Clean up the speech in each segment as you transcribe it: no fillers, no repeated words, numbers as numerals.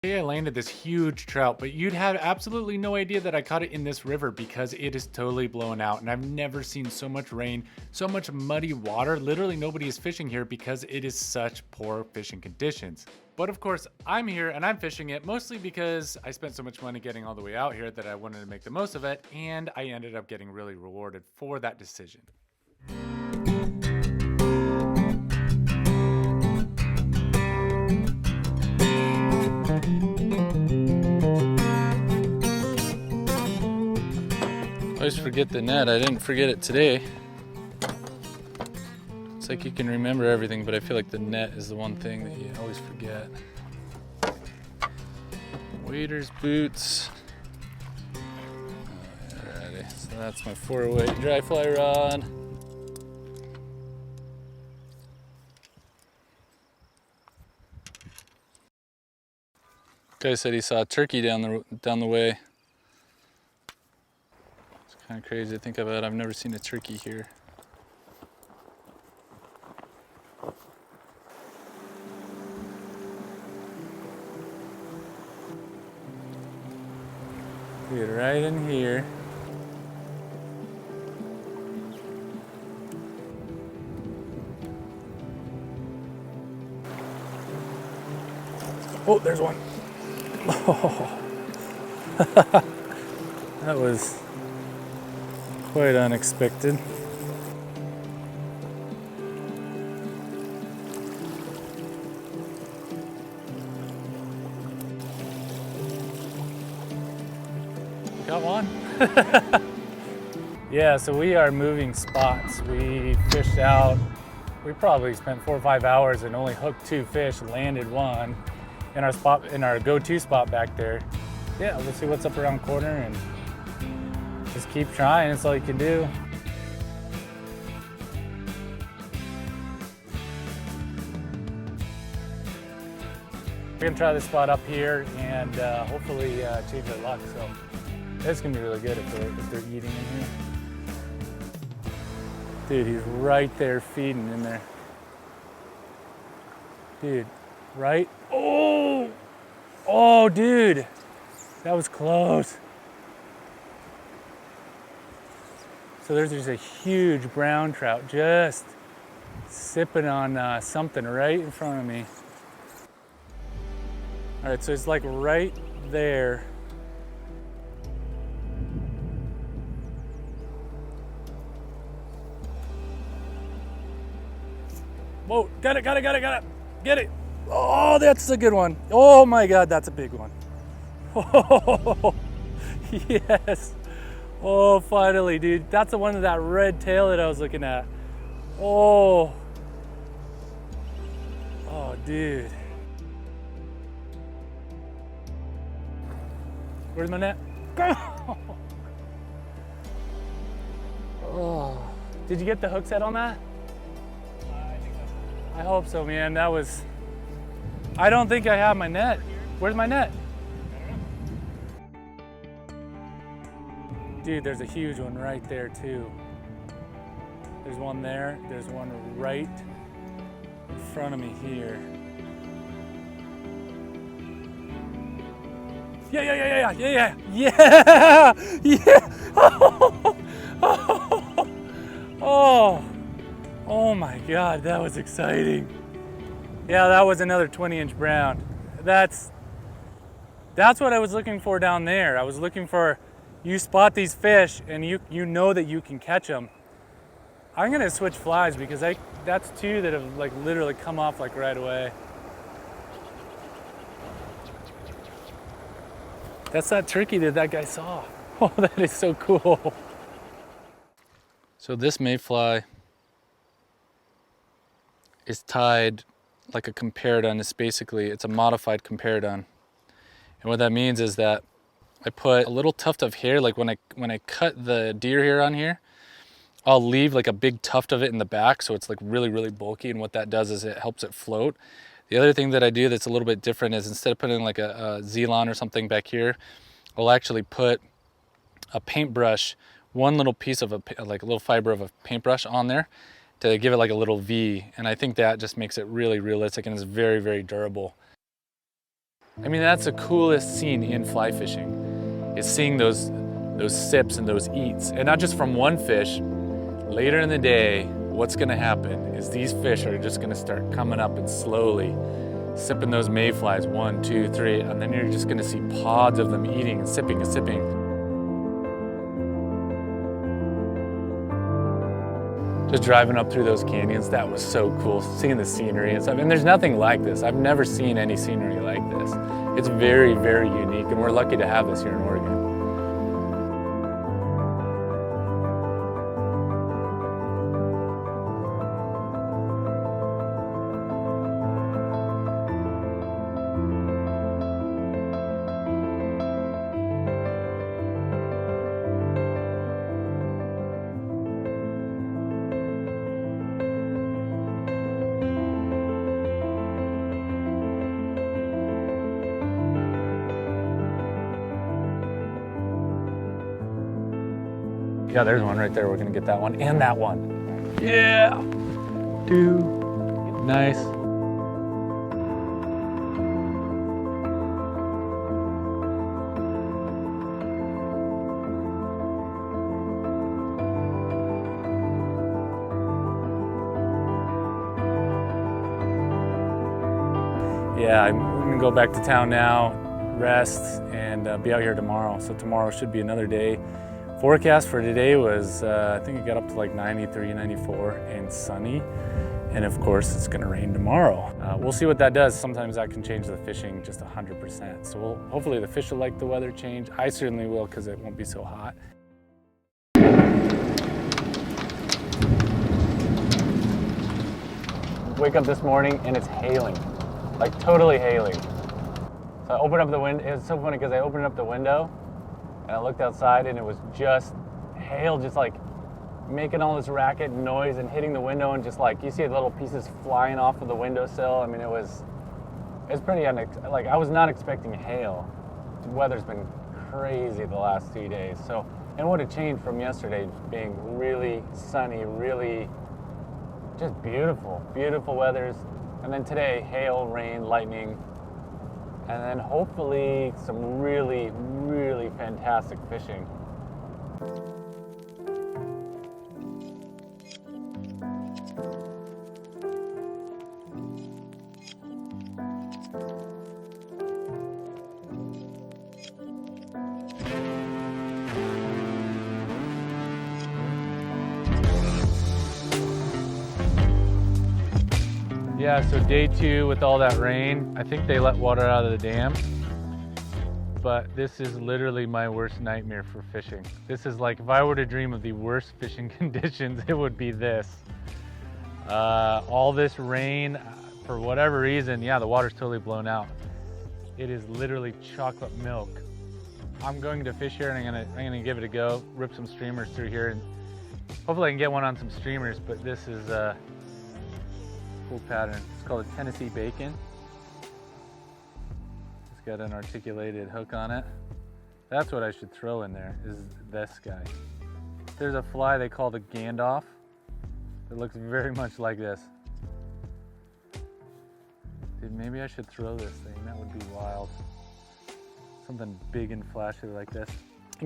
I landed this huge trout, but you'd have absolutely no idea that I caught it in this river because it is totally blown out, and I've never seen so much rain, so much muddy water. Literally nobody is fishing here because it is such poor fishing conditions. But of course, I'm here and I'm fishing it mostly because I spent so much money getting all the way out here that I wanted to make the most of it, and I ended up getting really rewarded for that decision. I always forget the net. I didn't forget it today. It's like you can remember everything, but I feel like the net is the one thing that you always forget. Waders, boots. Alrighty, so that's my 408 dry fly rod. Guy said he saw a turkey down the way. It's kind of crazy to think about. I've never seen a turkey here. Get right in here. Oh, there's one. Oh. That was quite unexpected. Got one. Yeah, so we are moving spots. We fished out. We probably spent 4 or 5 hours and only hooked 2 fish, landed one in our spot, in our go-to spot back there. Yeah, we'll see what's up around the corner and just keep trying. That's all you can do. We're gonna try this spot up here and hopefully change our luck. So it's gonna be really good if they're eating in here. Dude, he's right there feeding in there. Dude, right? Oh! Oh, dude, that was close. So there's just a huge brown trout just sipping on something right in front of me. All right, so it's like right there. Whoa, got it. Get it. Oh, that's a good one. Oh my God, that's a big one. Oh, yes. Oh, finally, dude. That's the one with that red tail that I was looking at. Oh. Oh, dude. Where's my net? Oh. Did you get the hook set on that? I hope so, man. That was, I don't think I have my net. Where's my net? Dude, there's a huge one right there too. There's one there. There's one right in front of me here. Yeah. Oh my God, that was exciting. Yeah, that was another 20-inch brown. That's what I was looking for down there. I was looking for, you spot these fish and you know that you can catch them. I'm gonna switch flies because that's 2 that have like literally come off like right away. That's that turkey that guy saw. Oh, that is so cool. So this mayfly is tied like a comparadun. It's a modified comparadun. And what that means is that I put a little tuft of hair, like when I cut the deer hair on here, I'll leave like a big tuft of it in the back so it's like really, really bulky, and what that does is it helps it float. The other thing that I do that's a little bit different is instead of putting like a Zelon or something back here, I'll actually put a paintbrush, one little piece of like a little fiber of a paintbrush on there to give it like a little V, and I think that just makes it really realistic and is very, very durable. I mean, that's the coolest scene in fly fishing, is seeing those sips and those eats. And not just from one fish. Later in the day, what's gonna happen is these fish are just gonna start coming up and slowly sipping those mayflies, 1, 2, 3, and then you're just gonna see pods of them eating and sipping and sipping. Just driving up through those canyons, that was so cool, seeing the scenery and stuff. And there's nothing like this. I've never seen any scenery like this. It's very, very unique, and we're lucky to have this here in Oregon. Yeah, there's one right there. We're gonna get that one and that one. Yeah, dude, nice. Yeah, I'm gonna go back to town now, rest, and be out here tomorrow. So tomorrow should be another day. Forecast for today was, I think it got up to like 93, 94 and sunny. And of course it's gonna rain tomorrow. We'll see what that does. Sometimes that can change the fishing just 100%. So hopefully the fish will like the weather change. I certainly will, because it won't be so hot. Wake up this morning and it's hailing, like totally hailing. So I opened up the window. It was so funny because I opened up the window and I looked outside and it was just hail, just like making all this racket and noise and hitting the window, and just like you see little pieces flying off of the windowsill. I mean, it's pretty like I was not expecting hail. The weather's been crazy the last 2 days. So, and what a change from yesterday being really sunny, really just beautiful, beautiful weathers. And then today, hail, rain, lightning, and then hopefully some really, really fantastic fishing. Yeah, so day 2 with all that rain, I think they let water out of the dam, but this is literally my worst nightmare for fishing. This is like, if I were to dream of the worst fishing conditions, it would be this. All this rain, for whatever reason, yeah, the water's totally blown out. It is literally chocolate milk. I'm going to fish here and I'm gonna give it a go, rip some streamers through here, and hopefully I can get one on some streamers, but this is cool pattern. It's called a Tennessee bacon. It's got an articulated hook on it. That's what I should throw in there, is this guy. There's a fly they call the Gandalf. It looks very much like this. Dude, maybe I should throw this thing. That would be wild. Something big and flashy like this.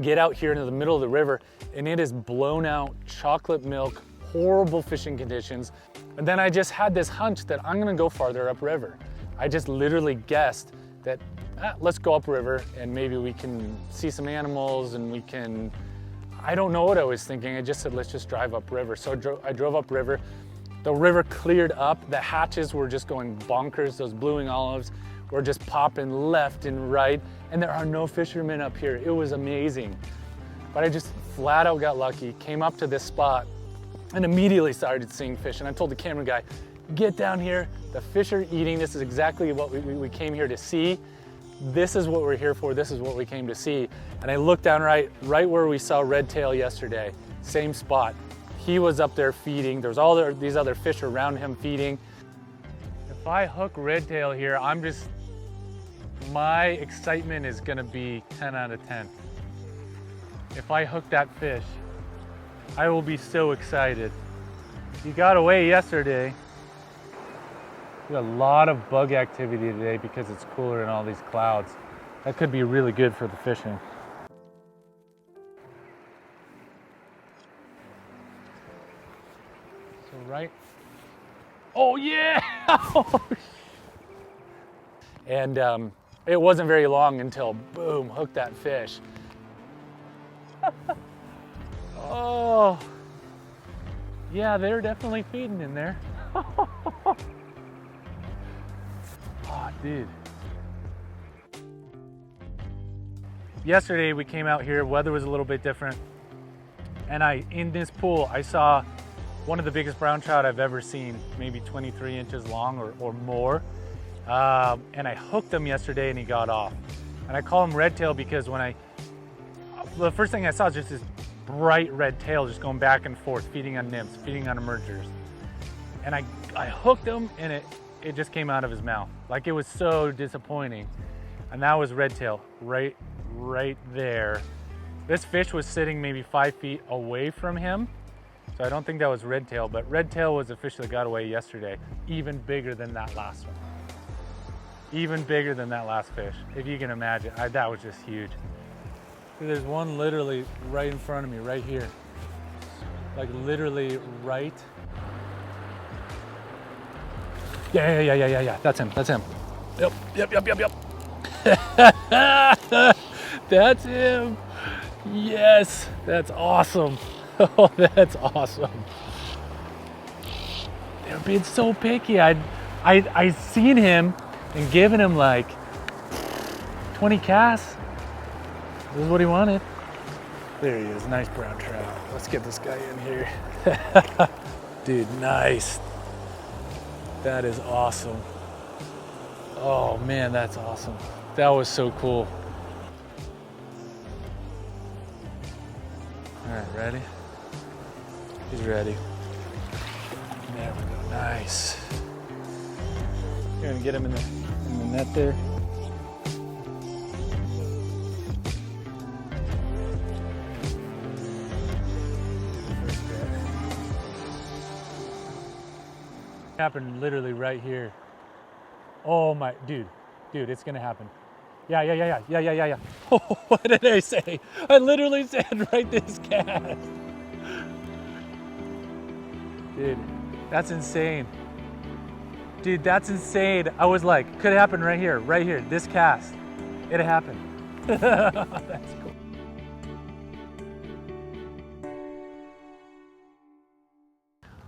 Get out here into the middle of the river and it is blown out chocolate milk, horrible fishing conditions. And then I just had this hunch that I'm gonna go farther upriver. I just literally guessed that, let's go upriver and maybe we can see some animals and we can, I don't know what I was thinking. I just said, let's just drive upriver. So I drove upriver. The river cleared up. The hatches were just going bonkers. Those blueing olives were just popping left and right. And there are no fishermen up here. It was amazing. But I just flat out got lucky, came up to this spot and immediately started seeing fish. And I told the camera guy, get down here. The fish are eating. This is exactly what we came here to see. This is what we're here for. This is what we came to see. And I looked down right where we saw redtail yesterday, same spot. He was up there feeding. There's all these other fish around him feeding. If I hook redtail here, my excitement is gonna be 10 out of 10. If I hook that fish, I will be so excited. He got away yesterday. We got a lot of bug activity today because it's cooler in all these clouds. That could be really good for the fishing. So right, oh yeah! And it wasn't very long until boom, hooked that fish. Oh, yeah, they're definitely feeding in there. Oh, dude. Yesterday we came out here, weather was a little bit different, and in this pool I saw one of the biggest brown trout I've ever seen, maybe 23 inches long or more. And I hooked him yesterday and he got off. And I call him red tail because the first thing I saw was just this bright red tail just going back and forth, feeding on nymphs, feeding on emergers. And I hooked him and it just came out of his mouth. Like, it was so disappointing. And that was red tail right there. This fish was sitting maybe 5 feet away from him. So I don't think that was red tail, but red tail was a fish that got away yesterday, even bigger than that last one. Even bigger than that last fish, if you can imagine. That was just huge. There's one literally right in front of me, right here. Like literally right. Yeah. That's him. Yep. That's him. Yes, that's awesome. Oh, that's awesome. They're being so picky. I seen him and given him like 20 casts. This is what he wanted. There he is, nice brown trout. Let's get this guy in here. Dude, nice. That is awesome. Oh man, that's awesome. That was so cool. All right, ready? He's ready. There we go, nice. You're gonna get him in the net there. Happened literally right here. Oh my, dude, it's gonna happen. Yeah. Oh, what did I say? I literally said right this cast. Dude, that's insane. Dude, that's insane. I was like, could happen right here, this cast. It happened. That's cool.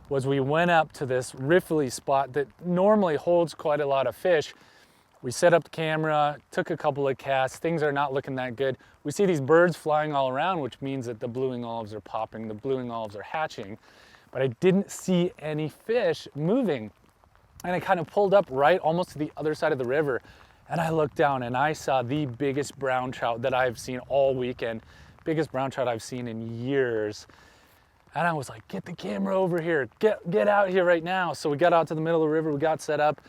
Was we went up to this riffly spot that normally holds quite a lot of fish. We set up the camera, took a couple of casts, things are not looking that good. We see these birds flying all around, which means that the blueing olives are popping, the blueing olives are hatching, but I didn't see any fish moving. And I kind of pulled up right almost to the other side of the river, and I looked down and I saw the biggest brown trout that I've seen all weekend, biggest brown trout I've seen in years. And I was like, get the camera over here, get out here right now. So we got out to the middle of the river, we got set up,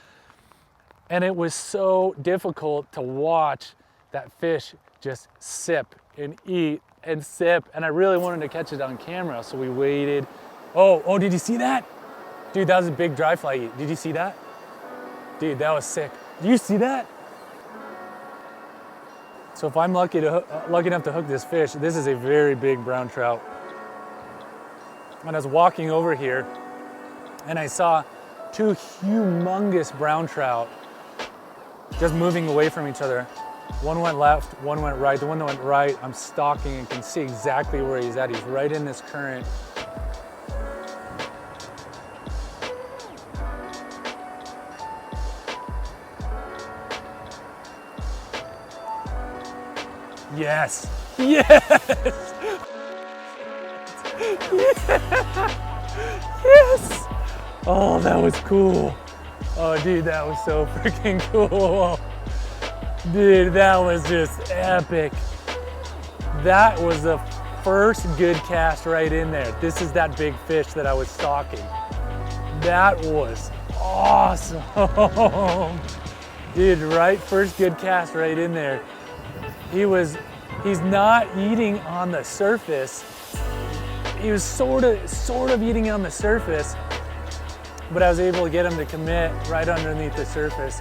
and it was so difficult to watch that fish just sip and eat and sip, and I really wanted to catch it on camera, so we waited. Oh, did you see that? Dude, that was a big dry fly eat. Did you see that? Dude, that was sick. Did you see that? So if I'm lucky enough to hook this fish, this is a very big brown trout. And I was walking over here and I saw two humongous brown trout just moving away from each other. One went left, one went right. The one that went right, I'm stalking and can see exactly where he's at. He's right in this current. Yes, yes, yes. Oh, that was cool. Oh, dude, that was so freaking cool. Dude, that was just epic. That was the first good cast right in there. This is that big fish that I was stalking. That was awesome. Dude, right, first good cast right in there. He's not eating on the surface. He was sort of eating on the surface, but I was able to get him to commit right underneath the surface.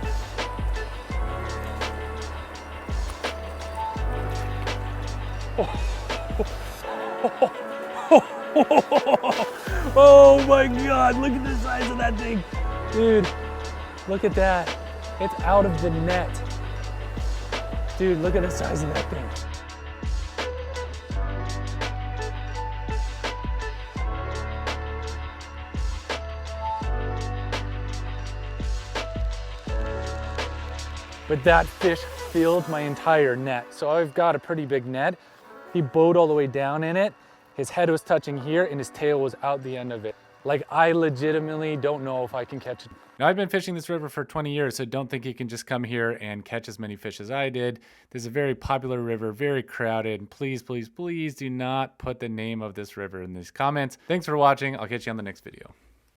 Oh my God, look at the size of that thing. Dude, look at that. It's out of the net. Dude, look at the size of that thing. But that fish filled my entire net. So I've got a pretty big net. He bowed all the way down in it. His head was touching here and his tail was out the end of it. Like, I legitimately don't know if I can catch it. Now, I've been fishing this river for 20 years, so don't think you can just come here and catch as many fish as I did. This is a very popular river, very crowded. Please, please, please do not put the name of this river in these comments. Thanks for watching. I'll catch you on the next video.